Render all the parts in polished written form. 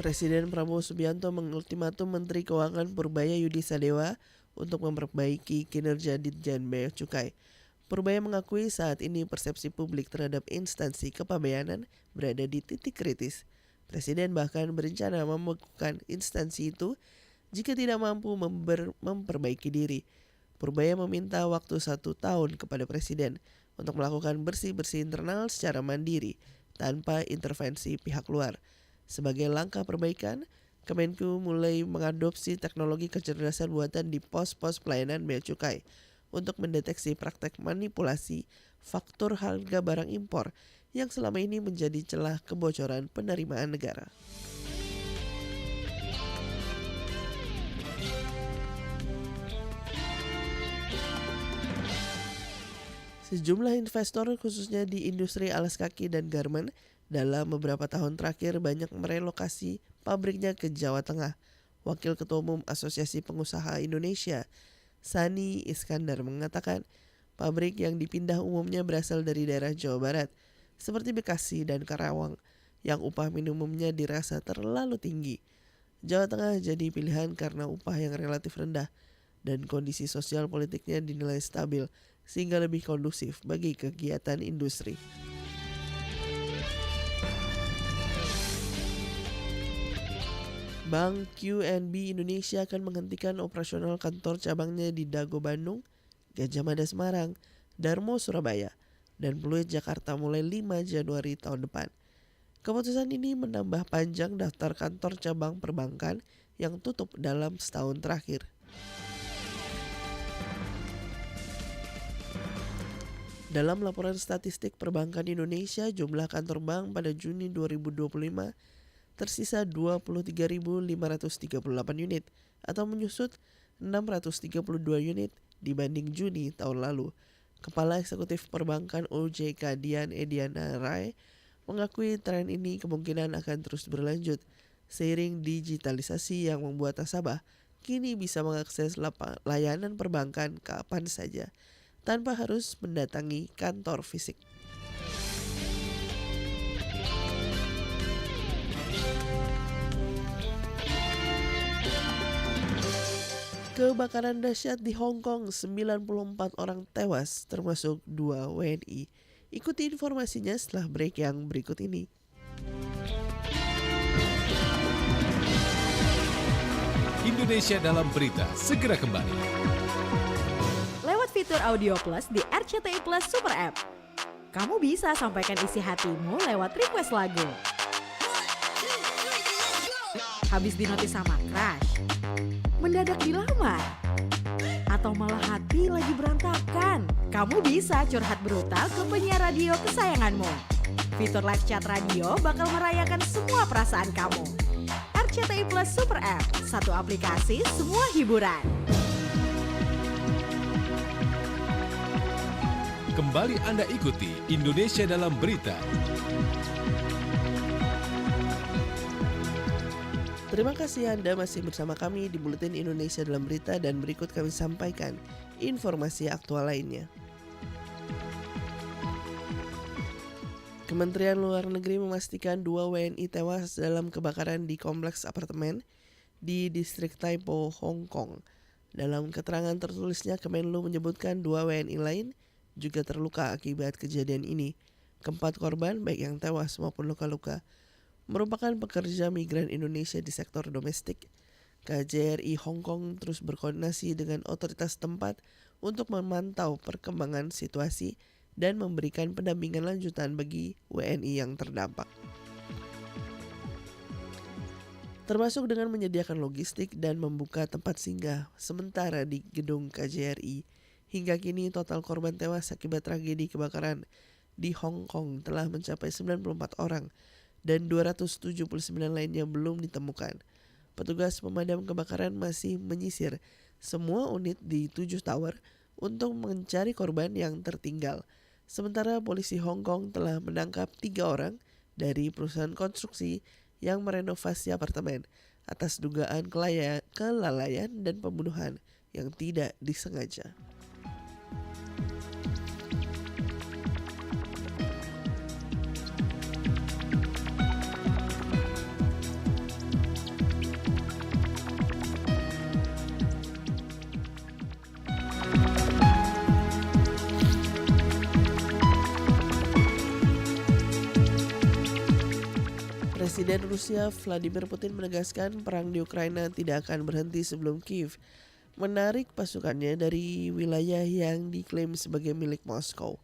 Presiden Prabowo Subianto mengultimatum Menteri Keuangan Purbaya Yudi Sadewa untuk memperbaiki kinerja Ditjen Bea Cukai. Purbaya mengakui saat ini persepsi publik terhadap instansi kepabeanan berada di titik kritis. Presiden bahkan berencana membekukan instansi itu jika tidak mampu memperbaiki diri. Purbaya meminta waktu 1 tahun kepada Presiden untuk melakukan bersih-bersih internal secara mandiri tanpa intervensi pihak luar. Sebagai langkah perbaikan, Kemenku mulai mengadopsi teknologi kecerdasan buatan di pos-pos pelayanan bea cukai untuk mendeteksi praktek manipulasi faktur harga barang impor yang selama ini menjadi celah kebocoran penerimaan negara. Sejumlah investor khususnya di industri alas kaki dan garmen dalam beberapa tahun terakhir banyak merelokasi pabriknya ke Jawa Tengah. Wakil Ketua Umum Asosiasi Pengusaha Indonesia, Sani Iskandar mengatakan pabrik yang dipindah umumnya berasal dari daerah Jawa Barat seperti Bekasi dan Karawang yang upah minimumnya dirasa terlalu tinggi. Jawa Tengah jadi pilihan karena upah yang relatif rendah dan kondisi sosial politiknya dinilai stabil sehingga lebih kondusif bagi kegiatan industri. Bank QNB Indonesia akan menghentikan operasional kantor cabangnya di Dago Bandung, Gajah Mada Semarang, Darmo Surabaya, dan Pluit Jakarta mulai 5 Januari tahun depan. Keputusan ini menambah panjang daftar kantor cabang perbankan yang tutup dalam setahun terakhir. Dalam laporan statistik perbankan Indonesia, jumlah kantor bank pada Juni 2025 tersisa 23.538 unit atau menyusut 632 unit dibanding Juni tahun lalu. Kepala Eksekutif Perbankan OJK Dian Ediana Rai mengakui tren ini kemungkinan akan terus berlanjut seiring digitalisasi yang membuat nasabah kini bisa mengakses layanan perbankan kapan saja tanpa harus mendatangi kantor fisik. Kebakaran dahsyat di Hong Kong, 94 orang tewas termasuk 2 WNI. Ikuti informasinya setelah break yang berikut ini. Indonesia Dalam Berita segera kembali. Lewat fitur Audio Plus di RCTI Plus Super App, kamu bisa sampaikan isi hatimu lewat request lagu. Habis dinotis sama crush, mendadak dilamar, atau malah hati lagi berantakan, kamu bisa curhat brutal ke penyiar radio kesayanganmu. Fitur live chat radio bakal merayakan semua perasaan kamu. RCTI Plus Super App, satu aplikasi semua hiburan. Kembali Anda ikuti Indonesia Dalam Berita. Terima kasih Anda masih bersama kami di Buletin Indonesia Dalam Berita dan berikut kami sampaikan informasi aktual lainnya. Kementerian Luar Negeri memastikan 2 WNI tewas dalam kebakaran di kompleks apartemen di distrik Tai Po, Hong Kong. Dalam keterangan tertulisnya, Kemenlu menyebutkan 2 WNI lain juga terluka akibat kejadian ini. Keempat korban, baik yang tewas maupun luka-luka, merupakan pekerja migran Indonesia di sektor domestik. KJRI Hong Kong terus berkoordinasi dengan otoritas tempat untuk memantau perkembangan situasi dan memberikan pendampingan lanjutan bagi WNI yang terdampak, termasuk dengan menyediakan logistik dan membuka tempat singgah sementara di gedung KJRI. Hingga kini total korban tewas akibat tragedi kebakaran di Hong Kong telah mencapai 94 orang dan 279 lainnya belum ditemukan. Petugas pemadam kebakaran masih menyisir semua unit di 7 tower untuk mencari korban yang tertinggal. Sementara polisi Hong Kong telah menangkap 3 orang dari perusahaan konstruksi yang merenovasi apartemen atas dugaan kelalaian dan pembunuhan yang tidak disengaja. Presiden Rusia Vladimir Putin menegaskan perang di Ukraina tidak akan berhenti sebelum Kiev menarik pasukannya dari wilayah yang diklaim sebagai milik Moskow.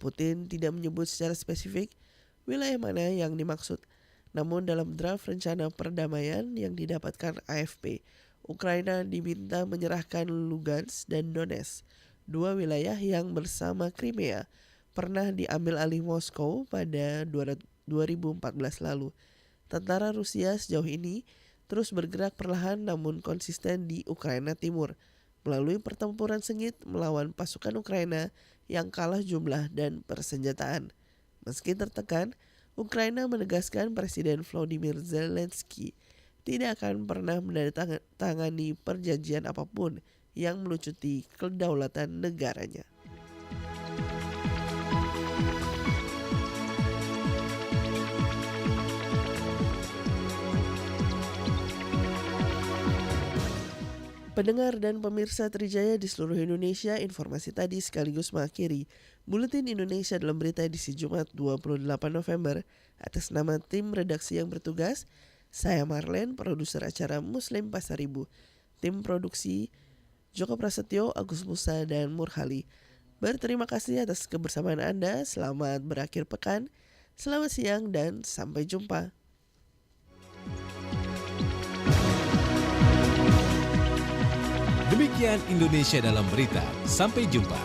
Putin tidak menyebut secara spesifik wilayah mana yang dimaksud. Namun dalam draft rencana perdamaian yang didapatkan AFP, Ukraina diminta menyerahkan Lugansk dan Donetsk, dua wilayah yang bersama Crimea pernah diambil alih Moskow pada 2014 lalu. Tentara Rusia sejauh ini terus bergerak perlahan namun konsisten di Ukraina Timur melalui pertempuran sengit melawan pasukan Ukraina yang kalah jumlah dan persenjataan. Meski tertekan, Ukraina menegaskan Presiden Volodymyr Zelensky tidak akan pernah menandatangani perjanjian apapun yang melucuti kedaulatan negaranya. Pendengar dan pemirsa Trijaya di seluruh Indonesia, informasi tadi sekaligus mengakhiri Buletin Indonesia dalam Berita edisi Jumat 28 November. Atas nama tim redaksi yang bertugas, saya Marlen, produser acara Muslim Pasaribu, tim produksi Joko Prasetyo, Agus Musa, dan Murhali. Berterima kasih atas kebersamaan Anda, selamat berakhir pekan, selamat siang, dan sampai jumpa. Demikian Indonesia dalam Berita. Sampai jumpa.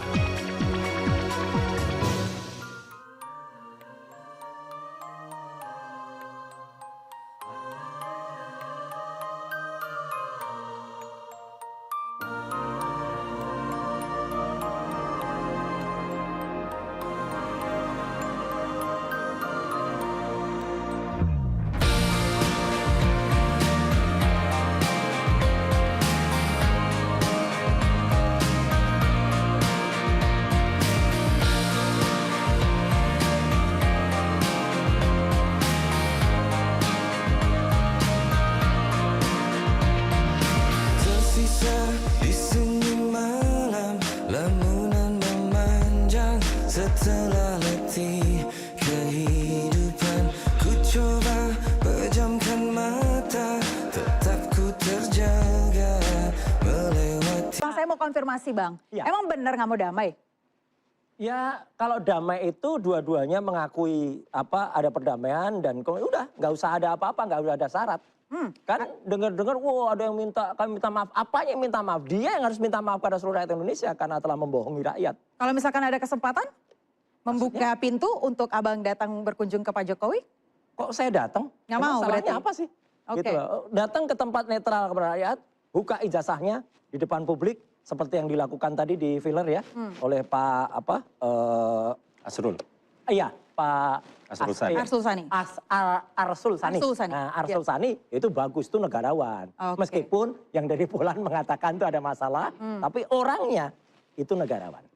Setelah letih kehidupan, ku coba pejamkan mata, tetap ku terjaga melewati. Bang, saya mau konfirmasi Bang, Ya. emang benar nggak mau damai? Ya kalau damai itu dua-duanya mengakui ada perdamaian dan udah nggak usah ada apa-apa, nggak usah ada syarat. Kan dengar-dengar, wow ada yang kami minta maaf. Apanya yang minta maaf? Dia yang harus minta maaf pada seluruh rakyat Indonesia karena telah membohongi rakyat. Kalau misalkan ada kesempatan membuka pintu untuk Abang datang berkunjung ke Pak Jokowi? Kok saya datang? Nggak Emang mau salahnya berarti? apa sih? Oke. Gitu loh. Datang ke tempat netral kepada rakyat, buka ijazahnya di depan publik seperti yang dilakukan tadi di filler ya oleh Pak Asrul. Iya, Pak Arsul Sani. Arsul Sani. Arsul Sani. Arsul Sani. Nah, Arsul Sani itu bagus, itu negarawan. Oke. Meskipun yang dari Poland mengatakan itu ada masalah, tapi orangnya itu negarawan.